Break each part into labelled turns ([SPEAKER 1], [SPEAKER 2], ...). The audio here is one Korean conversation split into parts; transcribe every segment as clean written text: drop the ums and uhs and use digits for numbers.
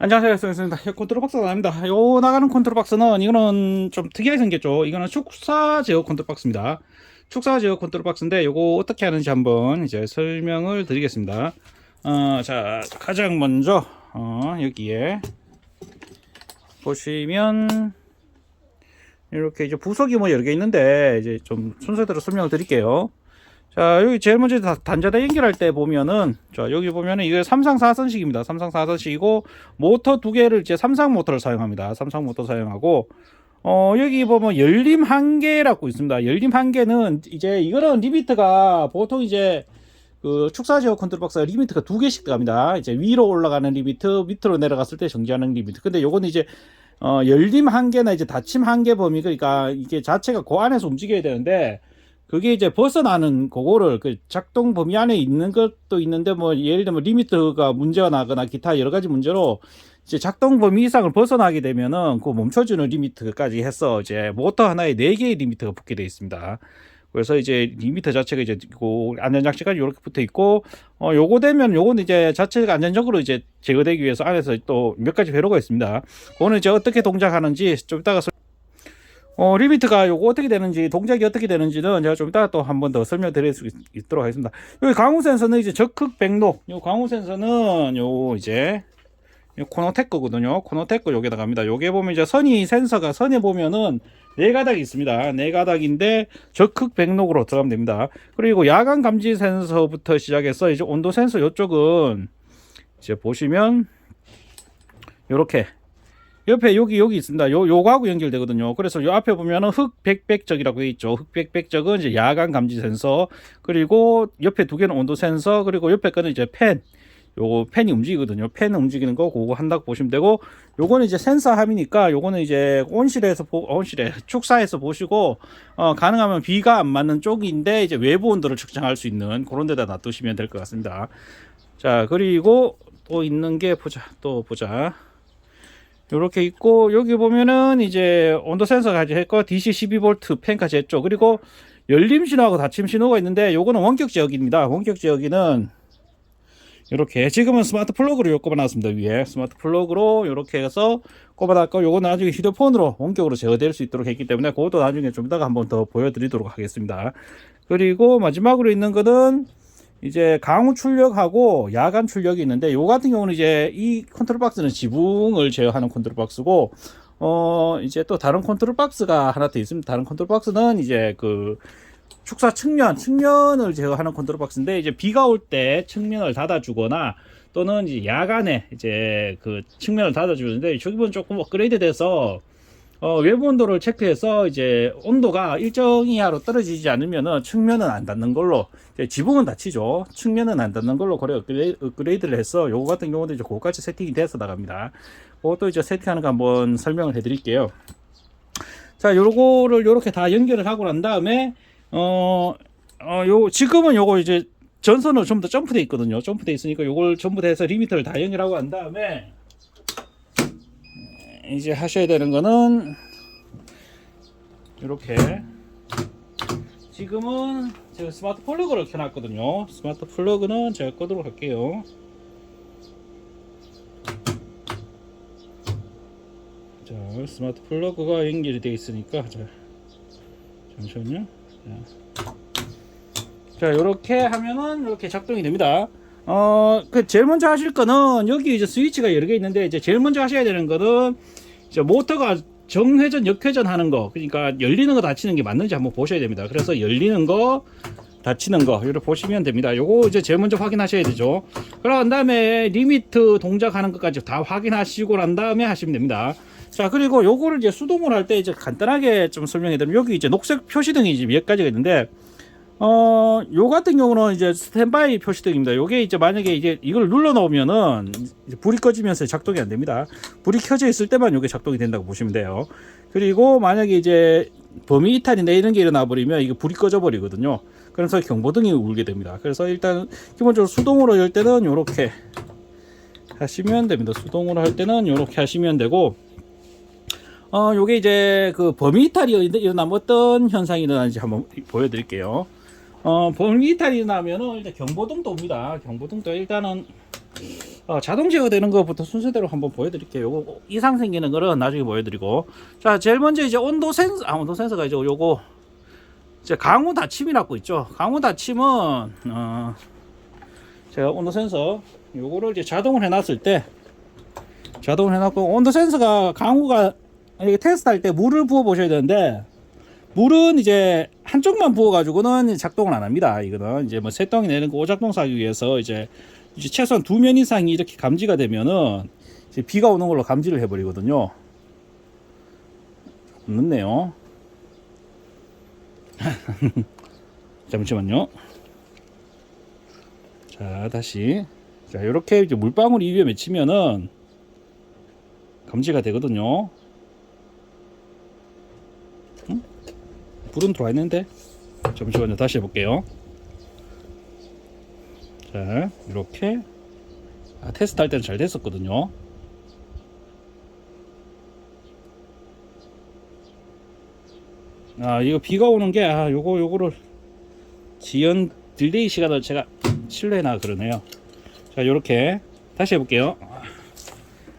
[SPEAKER 1] 안녕하세요, 수고했습니다. 컨트롤 박스가 나갑니다. 요 나가는 컨트롤 박스는 이거는 좀 특이하게 생겼죠. 이거는 축사 제어 컨트롤 박스입니다. 축사 제어 컨트롤 박스인데 요거 어떻게 하는지 한번 이제 설명을 드리겠습니다. 자, 가장 먼저 여기에 보시면 이렇게 이제 부속이 뭐 여러 개 있는데 이제 좀 순서대로 설명을 드릴게요. 자, 여기 제일 먼저 단자대 연결할 때 보면은, 자, 여기 보면은 이게 삼상 4선식입니다. 삼상 4선식이고, 모터 두 개를 이제 삼상 모터를 사용합니다. 삼상 모터 사용하고, 여기 보면 열림 한 개라고 있습니다. 열림 한 개는 이제 이거는 리미트가 보통 이제 그 축사 제어 컨트롤 박스가 리미트가 두 개씩 들어갑니다. 이제 위로 올라가는 리미트, 밑으로 내려갔을 때 정지하는 리미트. 근데 요거는 이제 열림 한 개나 이제 닫힘 한 개 범위, 그러니까 이게 자체가 그 안에서 움직여야 되는데, 그게 이제 벗어나는 그거를 그 작동 범위 안에 있는 것도 있는데 뭐 예를 들면 리미트가 문제가 나거나 기타 여러 가지 문제로 이제 작동 범위 이상을 벗어나게 되면은 그 멈춰주는 리미트까지 해서 이제 모터 하나에 4개의 리미트가 붙게 되어 있습니다. 그래서 이제 리미터 자체가 이제 그 안전장치까지 이렇게 붙어 있고, 요거 되면 요거는 이제 자체가 안전적으로 이제 제거되기 위해서 안에서 또 몇 가지 회로가 있습니다. 그거는 이제 어떻게 동작하는지 좀 이따가 리미트가 요거 어떻게 되는지, 동작이 어떻게 되는지는 제가 좀 이따가 또 한 번 더 설명드릴 수 있도록 하겠습니다. 여기 강우 센서는 이제 적극 백로, 요 강우 센서는 요 이제 요 코노텍 거거든요. 코노텍 거 여기다 갑니다. 요게 보면 이제 센서가 선에 보면은 네 가닥이 있습니다. 네 가닥인데 적극 백록으로 들어가면 됩니다. 그리고 야간 감지 센서부터 시작해서 이제 온도 센서 요쪽은 이제 보시면 요렇게 옆에 여기 있습니다. 요거하고 연결되거든요. 그래서 요 앞에 보면은 흑백백적이라고 되어 있죠. 흑백백적은 이제 야간 감지 센서, 그리고 옆에 두 개는 온도 센서, 그리고 옆에 거는 이제 요거 팬이 움직이거든요. 팬 움직이는 거 그거 한다고 보시면 되고, 요거는 이제 센서함이니까 요거는 이제 온실에 축사에서 보시고 가능하면 비가 안 맞는 쪽인데 이제 외부 온도를 측정할 수 있는 그런 데다 놔두시면 될 것 같습니다. 자, 그리고 또 있는 게 보자. 이렇게 있고, 여기 보면은 이제 온도 센서까지 했고 DC 12V 팬까지 했죠. 그리고 열림 신호하고 닫힘 신호가 있는데 요거는 원격 제어기입니다. 원격 제어기는 이렇게 지금은 스마트 플러그로 꼽아놨습니다. 위에 스마트 플러그로 이렇게 해서 꼽아놨고, 요거는 나중에 휴대폰으로 원격으로 제어될 수 있도록 했기 때문에 그것도 나중에 좀 이따가 한번 더 보여드리도록 하겠습니다. 그리고 마지막으로 있는 거는 이제 강우 출력하고 야간 출력이 있는데, 요 같은 경우는 이제 이 컨트롤 박스는 지붕을 제어하는 컨트롤 박스고, 이제 또 다른 컨트롤 박스가 하나 더 있습니다. 다른 컨트롤 박스는 이제 그 축사 측면을 제어하는 컨트롤 박스인데, 이제 비가 올 때 측면을 닫아주거나 또는 이제 야간에 이제 그 측면을 닫아주는데, 저기 보면 조금 업그레이드 돼서 외부 온도를 체크해서 이제 온도가 일정 이하로 떨어지지 않으면은 측면은 안 닿는 걸로, 지붕은 닫히죠. 측면은 안 닿는 걸로 그래 업그레이드를 해서 요거 같은 경우도 이제 그거까지 세팅이 돼서 나갑니다. 그것도 이제 세팅하는 거 한번 설명을 해 드릴게요. 자, 요거를 요렇게 다 연결을 하고 난 다음에 지금은 요거 이제 전선으로 전부 다 점프돼 있거든요. 점프돼 있으니까 요걸 전부 다 해서 리미터를 다 연결하고 난 다음에 이제 하셔야 되는 거는 이렇게, 지금은 제가 스마트 플러그를 켜놨거든요. 스마트 플러그는 제가 끄도록 할게요. 자, 스마트 플러그가 연결이 되어 있으니까, 자, 잠시만요. 자, 이렇게 하면은 이렇게 작동이 됩니다. 제일 먼저 하실 거는 여기 이제 스위치가 여러 개 있는데, 이제 제일 먼저 하셔야 되는 거는 이제 모터가 정회전, 역회전 하는 거, 그러니까 열리는 거 닫히는 게 맞는지 한번 보셔야 됩니다. 그래서 열리는 거, 닫히는 거 이렇게 보시면 됩니다. 요거 이제 제일 먼저 확인하셔야 되죠. 그런 다음에 리미트 동작하는 것까지 다 확인하시고 난 다음에 하시면 됩니다. 자, 그리고 요거를 이제 수동으로 할 때 이제 간단하게 좀 설명해 드리면, 여기 이제 녹색 표시등이 이제 몇 가지가 있는데, 요 같은 경우는 이제 스탠바이 표시등입니다. 요게 이제 만약에 이제 이걸 눌러 놓으면은 이제 불이 꺼지면서 작동이 안 됩니다. 불이 켜져 있을 때만 요게 작동이 된다고 보시면 돼요. 그리고 만약에 이제 범위 이탈이나 이런 게 일어나 버리면 이게 불이 꺼져 버리거든요. 그래서 경보등이 울게 됩니다. 그래서 일단 기본적으로 수동으로 열 때는 요렇게 하시면 됩니다. 수동으로 할 때는 요렇게 하시면 되고, 요게 이제 그 범위 이탈이 일어나면 어떤 현상이 일어나는지 한번 보여드릴게요. 범위 이탈이 나면은 일단 경보등도 옵니다. 경보등도 일단은 자동 제어되는 것부터 순서대로 한번 보여드릴게요. 요거 이상 생기는 거는 나중에 보여드리고. 자, 제일 먼저 이제 온도 센서가 이제 요거 이제 강우 닫힘이라고 있죠. 강우 닫힘은 제가 온도 센서 요거를 이제 자동을 해놨을 때 자동을 해놨고, 온도 센서가 강우가 이렇게 테스트할 때 물을 부어 보셔야 되는데, 물은 이제 한쪽만 부어 가지고는 작동을 안 합니다. 이거는 이제 뭐 새똥이 내는 거 오작동 하기 위해서 이제 최소한 2면 이상이 이렇게 감지가 되면은 이제 비가 오는 걸로 감지를 해버리거든요. 늦네요. 잠시만요. 자, 다시. 자, 이렇게 이제 물방울이 이 위에 맺히면은 감지가 되거든요. 불은 들어와 있는데. 잠시만요. 다시 해볼게요. 자, 이렇게. 테스트 할 때는 잘 됐었거든요. 이거 비가 오는 게, 요거를 지연 딜레이 시간을 제가 실내나 그러네요. 자, 요렇게 다시 해볼게요.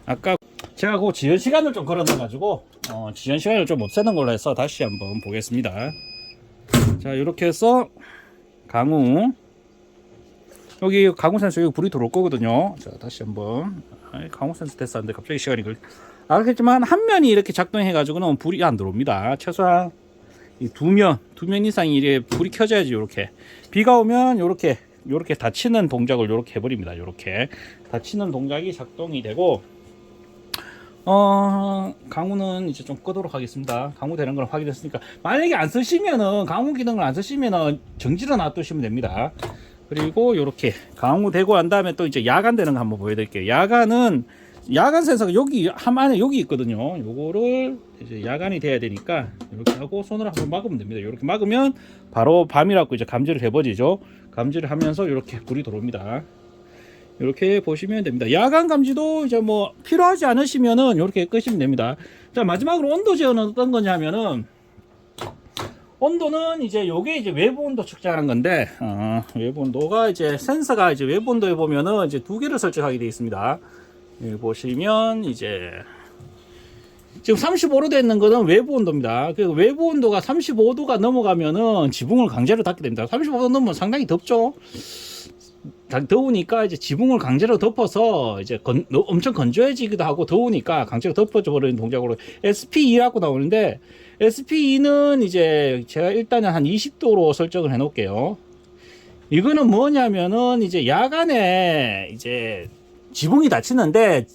[SPEAKER 1] 아까 제가 그 지연 시간을 좀 걸어 넣어 가지고 지연 시간을 좀 없애는 걸로 해서 다시 한번 보겠습니다. 자, 요렇게 해서 강우, 여기 강우 센서 여기 불이 들어올 거거든요. 자, 다시 한번. 강우 센서 테스트하는데 갑자기 시간이 그렇겠지만 한 면이 이렇게 작동해 가지고는 불이 안 들어옵니다. 최소한 이 두 면 이상이 이렇게 불이 켜져야지. 요렇게 비가 오면 요렇게 닫히는 동작을 요렇게 해버립니다. 요렇게 닫히는 동작이 작동이 되고, 강우는 이제 좀 끄도록 하겠습니다. 강우 되는 걸 확인했으니까. 만약에 안 쓰시면은, 강우 기능을 안 쓰시면은 정지로 놔두시면 됩니다. 그리고 요렇게 강우 되고 난 다음에 또 이제 야간 되는 거 한번 보여드릴게요. 야간 센서가 여기 안에 여기 있거든요. 요거를 이제 야간이 돼야 되니까 이렇게 하고 손으로 한번 막으면 됩니다. 이렇게 막으면 바로 밤이라고 이제 감지를 해버리죠. 감지를 하면서 이렇게 불이 들어옵니다. 이렇게 보시면 됩니다. 야간 감지도 이제 뭐 필요하지 않으시면은 이렇게 끄시면 됩니다. 자, 마지막으로 온도 제어는 어떤 거냐면은, 온도는 이제 요게 이제 외부 온도 측정하는 건데, 외부 온도가 이제 센서가 이제 외부 온도에 보면은 이제 두 개를 설정하게 되어 있습니다. 여기 보시면 이제 지금 35로 되어 있는 거는 외부 온도입니다. 그 외부 온도가 35도가 넘어가면은 지붕을 강제로 닫게 됩니다. 35도 넘으면 상당히 덥죠. 더우니까 이제 지붕을 강제로 덮어서 이제 엄청 건조해지기도 하고, 더우니까 강제로 덮어져 버리는 동작으로 SPE라고 나오는데, SPE는 이제 제가 일단은 한 20도로 설정을 해 놓을게요. 이거는 뭐냐면은 이제 야간에 이제 지붕은 닫히는데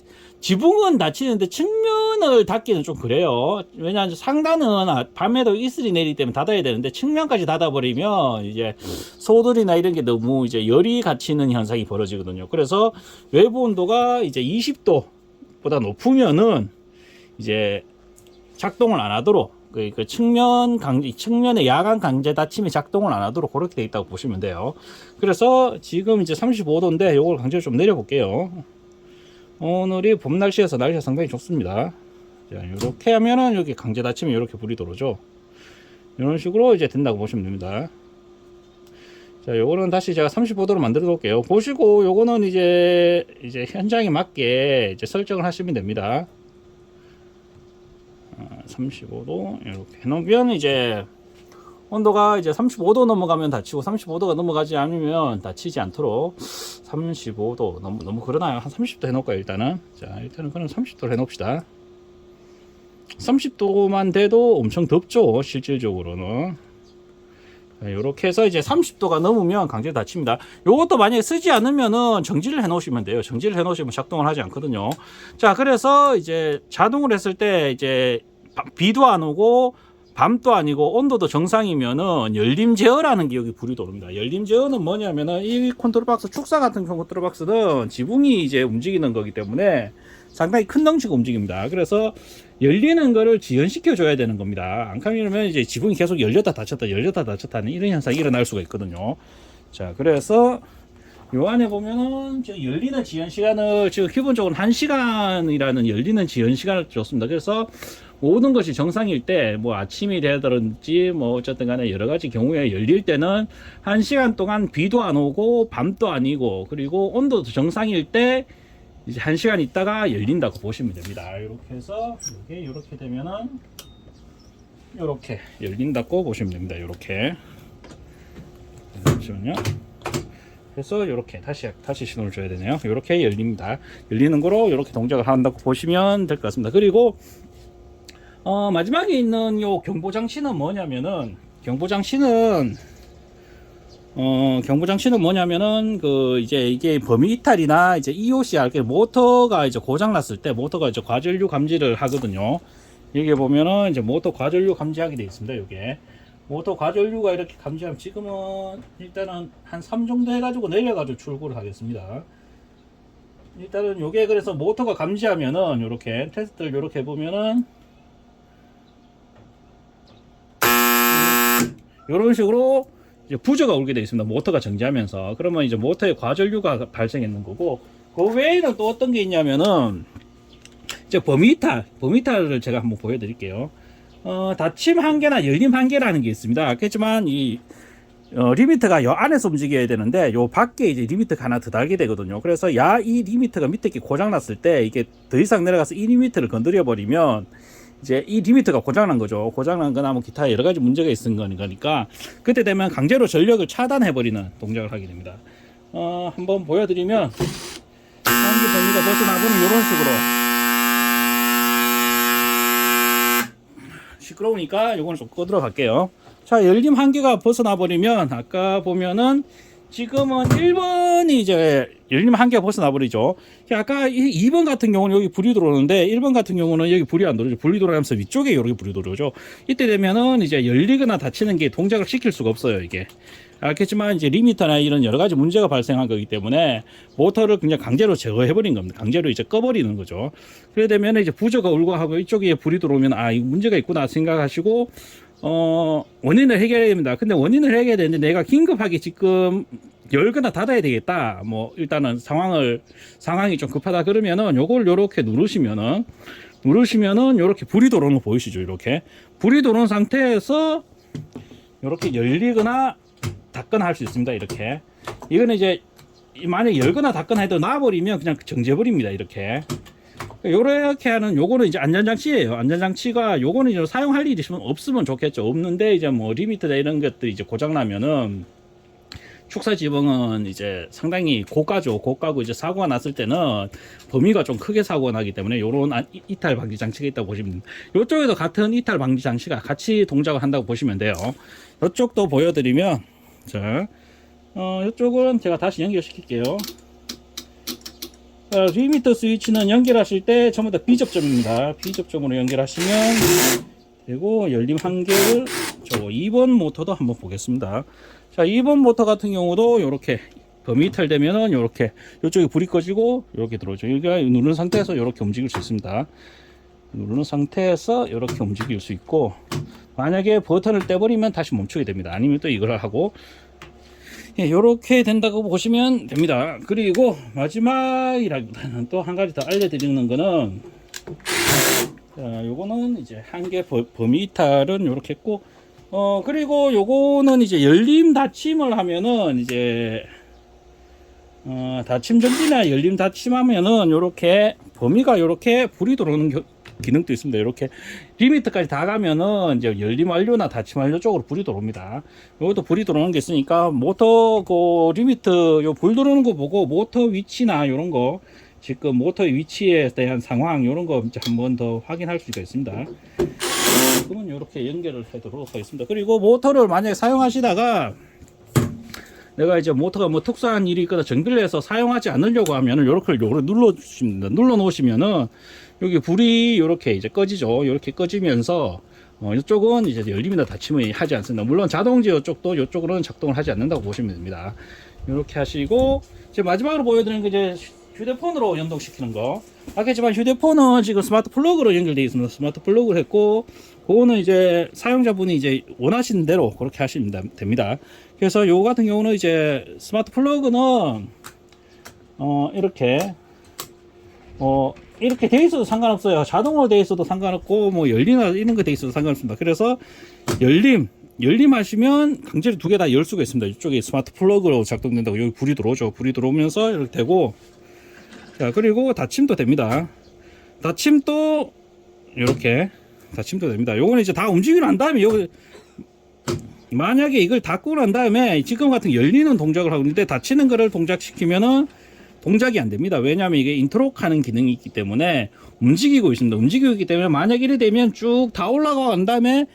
[SPEAKER 1] 측면을 닫기는 좀 그래요. 왜냐하면 상단은 밤에도 이슬이 내리기 때문에 닫아야 되는데, 측면까지 닫아버리면 이제 소들이나 이런 게 너무 이제 열이 갇히는 현상이 벌어지거든요. 그래서 외부 온도가 이제 20도보다 높으면은 이제 작동을 안 하도록, 그 측면의 야간 강제 닫힘이 작동을 안 하도록 그렇게 돼 있다고 보시면 돼요. 그래서 지금 이제 35도인데 요걸 강제로 좀 내려볼게요. 오늘이 봄 날씨여서 날씨가 상당히 좋습니다. 자, 이렇게 하면은 여기 강제 닫히면 이렇게 불이 들어오죠. 이런 식으로 이제 된다고 보시면 됩니다. 자, 요거는 다시 제가 35도로 만들어 놓을게요. 보시고 요거는 이제 현장에 맞게 이제 설정을 하시면 됩니다. 35도 이렇게 해놓으면 이제 온도가 이제 35도 넘어가면 닫히고, 35도가 넘어가지 않으면 닫히지 않도록 35도 너무 그러나요? 한 30도 해놓을까요? 일단은. 자, 일단은 그럼 30도로 해놓읍시다. 30도만 돼도 엄청 덥죠, 실질적으로는. 이렇게 해서 이제 30도가 넘으면 강제로 닫힙니다. 요것도 만약에 쓰지 않으면은 정지를 해 놓으시면 돼요. 정지를 해 놓으시면 작동을 하지 않거든요. 자, 그래서 이제 자동을 했을 때 이제 비도 안 오고 밤도 아니고 온도도 정상이면은 열림 제어라는 게 여기 불이 들어옵니다. 열림 제어는 뭐냐면은 이 컨트롤 박스, 축사 같은 컨트롤 박스는 지붕이 이제 움직이는 거기 때문에 상당히 큰 덩치가 움직입니다. 그래서 열리는 거를 지연시켜 줘야 되는 겁니다. 안 그러면 이제 지붕이 계속 열렸다 닫혔다 하는 이런 현상이 일어날 수가 있거든요. 자, 그래서 요 안에 보면은 저 열리는 지연 시간을 지금 기본적으로 1시간이라는 열리는 지연 시간을 줬습니다. 그래서 모든 것이 정상일 때, 뭐 아침이 되든지 뭐 어쨌든 간에 여러 가지 경우에 열릴 때는 1시간 동안 비도 안 오고 밤도 아니고, 그리고 온도도 정상일 때 이제 1시간 있다가 열린다고 보시면 됩니다. 이렇게 해서 이게 이렇게 되면은 이렇게 열린다고 보시면 됩니다. 이렇게. 잠시만요. 그래서 이렇게 다시 신호를 줘야 되네요. 이렇게 열립니다. 열리는 거로 이렇게 동작을 한다고 보시면 될 것 같습니다. 그리고 마지막에 있는 요 경보 장치는 뭐냐면은 그 이제 이게 범위 이탈이나 이제 EOCR 모터가 이제 고장 났을 때 모터가 이제 과전류 감지를 하거든요. 여기 보면은 이제 모터 과전류 감지하게 되어 있습니다. 요게 모터 과전류가 이렇게 감지하면 지금은 일단은 한 3 정도 해가지고 내려가지고 출고를 하겠습니다. 일단은 요게 그래서 모터가 감지하면은 요렇게 테스트를 요렇게 보면은 요런 식으로 이제 부저가 울게 되어 있습니다. 모터가 정지하면서. 그러면 이제 모터에 과전류가 발생했는 거고, 그 외에는 또 어떤 게 있냐면은 이제 범위이탈을 제가 한번 보여드릴게요. 닫힘 한계나 열림 한계라는 게 있습니다. 알겠지만 이 리미터가 요 안에서 움직여야 되는데 요 밖에 이제 리미터가 하나 더 달게 되거든요. 그래서 이 리미터가 밑에 게 고장 났을 때 이게 더 이상 내려가서 이 리미터를 건드려 버리면 이제 이 리미터가 고장난 거죠. 고장난 거나 뭐 기타 여러 가지 문제가 있은 거니까 그때 되면 강제로 전력을 차단해 버리는 동작을 하게 됩니다. 한번 보여드리면 한계 범위가 벗어나고는 이런 식으로 시끄러우니까 요거는 좀 끄도록 할게요. 자, 열림 한계가 벗어나 버리면 아까 보면은 지금은 1번이 이제 열림 한계가 벗어나 버리죠. 아까 2번 같은 경우는 여기 불이 들어오는데 1번 같은 경우는 여기 불이 안 들어오죠. 불이 들어가면서 위쪽에 이렇게 불이 들어오죠. 이때 되면은 이제 열리거나 닫히는 게 동작을 시킬 수가 없어요. 이게 알겠지만 이제 리미터나 이런 여러 가지 문제가 발생한 거기 때문에 모터를 그냥 강제로 제거해 버린 겁니다. 강제로 이제 꺼버리는 거죠. 그래 되면 이제 부저가 울고 하고 이쪽에 불이 들어오면 아, 이 문제가 있구나 생각하시고 원인을 해결해야 됩니다. 근데 원인을 해결해야 되는데 내가 긴급하게 지금 열거나 닫아야 되겠다. 뭐 일단은 상황이 좀 급하다 그러면은 요걸 요렇게 누르시면은 요렇게 불이 들어오는 거 보이시죠? 이렇게 불이 들어온 상태에서 요렇게 열리거나 닫거나 할 수 있습니다. 이렇게 이거는 이제 만약에 열거나 닫거나 해도 놔버리면 그냥 정지해버립니다. 이렇게 요렇게 하는 요거는 이제 안전장치예요. 안전장치가 요거는 이제 사용할 일이 없으면 좋겠죠. 없는데 이제 뭐 리미터나 이런 것들이 이제 고장나면은 축사 지붕은 이제 상당히 고가고 이제 사고가 났을 때는 범위가 좀 크게 사고가 나기 때문에 요런 이탈 방지 장치가 있다고 보시면 됩니다. 요쪽에도 같은 이탈 방지 장치가 같이 동작을 한다고 보시면 돼요. 요쪽도 보여드리면 자, 요쪽은 제가 다시 연결시킬게요. 리미터 스위치는 연결하실 때 전부 다 비접점입니다. 비접점으로 연결하시면 되고 열림 한계를 2번 모터도 한번 보겠습니다. 자, 2번 모터 같은 경우도 이렇게 범위 이탈되면은 이렇게 이쪽에 불이 꺼지고 이렇게 들어오죠. 여기가 누른 상태에서 이렇게 움직일 수 있습니다. 누르는 상태에서 이렇게 움직일 수 있고 만약에 버튼을 떼버리면 다시 멈추게 됩니다. 아니면 또 이걸 하고 이렇게 된다고 보시면 됩니다. 그리고 마지막이라기보다는 또 한 가지 더 알려드리는 거는 자, 요거는 이제 한계 범위 이탈은 이렇게 했고 그리고 요거는 이제 열림 닫힘을 하면은 이제 닫힘 정지나 열림 닫힘 하면은 요렇게 범위가 요렇게 불이 들어오는 기능도 있습니다. 이렇게 리미터까지 다 가면은 이제 열림 완료나 닫힘 완료 쪽으로 불이 들어옵니다. 이것도 불이 들어오는 게 있으니까 모터 그 리미터 요 불 들어오는 거 보고 모터 위치나 요런 거 지금 모터의 위치에 대한 상황 요런 거 이제 한 번 더 확인할 수가 있습니다. 그러면 이렇게 연결을 하도록 하겠습니다. 그리고 모터를 만약에 사용하시다가 내가 이제 모터가 뭐 특수한 일이 있거나 정비를 해서 사용하지 않으려고 하면은 요렇게 눌러 주십니다. 눌러 놓으시면은 여기 불이 이렇게 이제 꺼지죠. 이렇게 꺼지면서 이쪽은 이제 열림이나 닫힘을 하지 않습니다. 물론 자동제 이쪽도 이쪽으로는 작동을 하지 않는다고 보시면 됩니다. 이렇게 하시고 이제 마지막으로 보여드리는 게 이제 휴대폰으로 연동시키는 거. 아겠지만 휴대폰은 지금 스마트 플러그로 연결되어 있습니다. 스마트 플러그를 했고 그거는 이제 사용자분이 이제 원하시는 대로 그렇게 하시면 됩니다. 그래서 요거 같은 경우는 이제 스마트 플러그는 이렇게 이렇게 돼 있어도 상관없어요. 자동으로 돼 있어도 상관없고 뭐 열리나 이런 거 돼 있어도 상관없습니다. 그래서 열림 하시면 강제로 두 개 다 열 수가 있습니다. 이쪽에 스마트 플러그로 작동된다고. 여기 불이 들어오죠. 불이 들어오면서 이렇게 되고, 자, 그리고 닫힘도 됩니다. 닫힘도 이렇게 닫힘도 됩니다. 요거는 이제 다 움직이고 난 다음에 요거 만약에 이걸 닫고 난 다음에 지금 같은 열리는 동작을 하고 있는데 닫히는 거를 동작시키면은 동작이 안 됩니다. 왜냐하면 이게 인터록 하는 기능이 있기 때문에 움직이고 있습니다. 움직이고 있기 때문에 만약 이래 되면 쭉 다 올라가고 난 다음에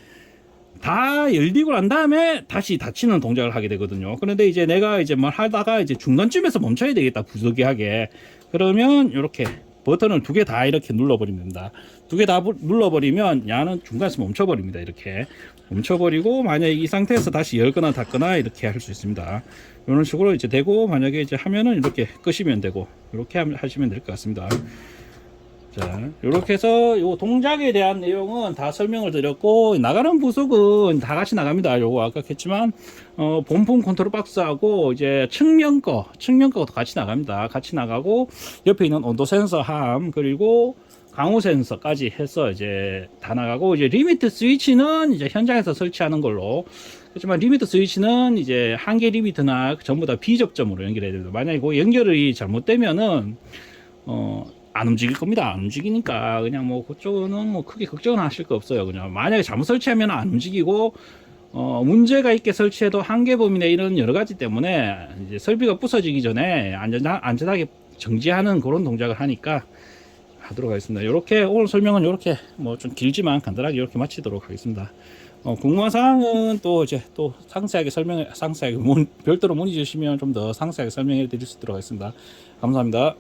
[SPEAKER 1] 다 열리고 난 다음에 다시 닫히는 동작을 하게 되거든요. 그런데 이제 내가 이제 뭘 하다가 이제 중간쯤에서 멈춰야 되겠다, 부득이하게. 그러면 이렇게 버튼을 두 개 다 이렇게 눌러버리면 됩니다. 두 개 다 눌러버리면 야는 중간에서 멈춰버립니다. 이렇게 멈춰버리고 만약에 이 상태에서 다시 열거나 닫거나 이렇게 할 수 있습니다. 이런 식으로 이제 되고, 만약에 이제 하면은 이렇게 끄시면 되고, 이렇게 하시면 될 것 같습니다. 자, 이렇게 해서 요 동작에 대한 내용은 다 설명을 드렸고, 나가는 부속은 다 같이 나갑니다. 요거 아까 했지만 본품 컨트롤 박스하고 이제 측면 거도 같이 나갑니다. 같이 나가고, 옆에 있는 온도 센서 함, 그리고 강우 센서까지 해서 이제 다 나가고, 이제 리미트 스위치는 이제 현장에서 설치하는 걸로. 그렇지만 리미트 스위치는 이제 한계 리미트나 전부 다 비접점으로 연결해야 됩니다. 만약에 그 연결이 잘못되면은 안 움직일 겁니다. 안 움직이니까 그냥 뭐 그쪽은 뭐 크게 걱정은 하실 거 없어요. 그냥 만약에 잘못 설치하면 안 움직이고, 문제가 있게 설치해도 한계 범위 내 이런 여러 가지 때문에 이제 설비가 부서지기 전에 안전하게 정지하는 그런 동작을 하니까 하도록 하겠습니다. 이렇게 오늘 설명은 이렇게 뭐 좀 길지만 간단하게 이렇게 마치도록 하겠습니다. 궁금한 사항은 또 이제 또 상세하게 별도로 문의 주시면 좀 더 상세하게 설명해 드릴 수 있도록 하겠습니다. 감사합니다.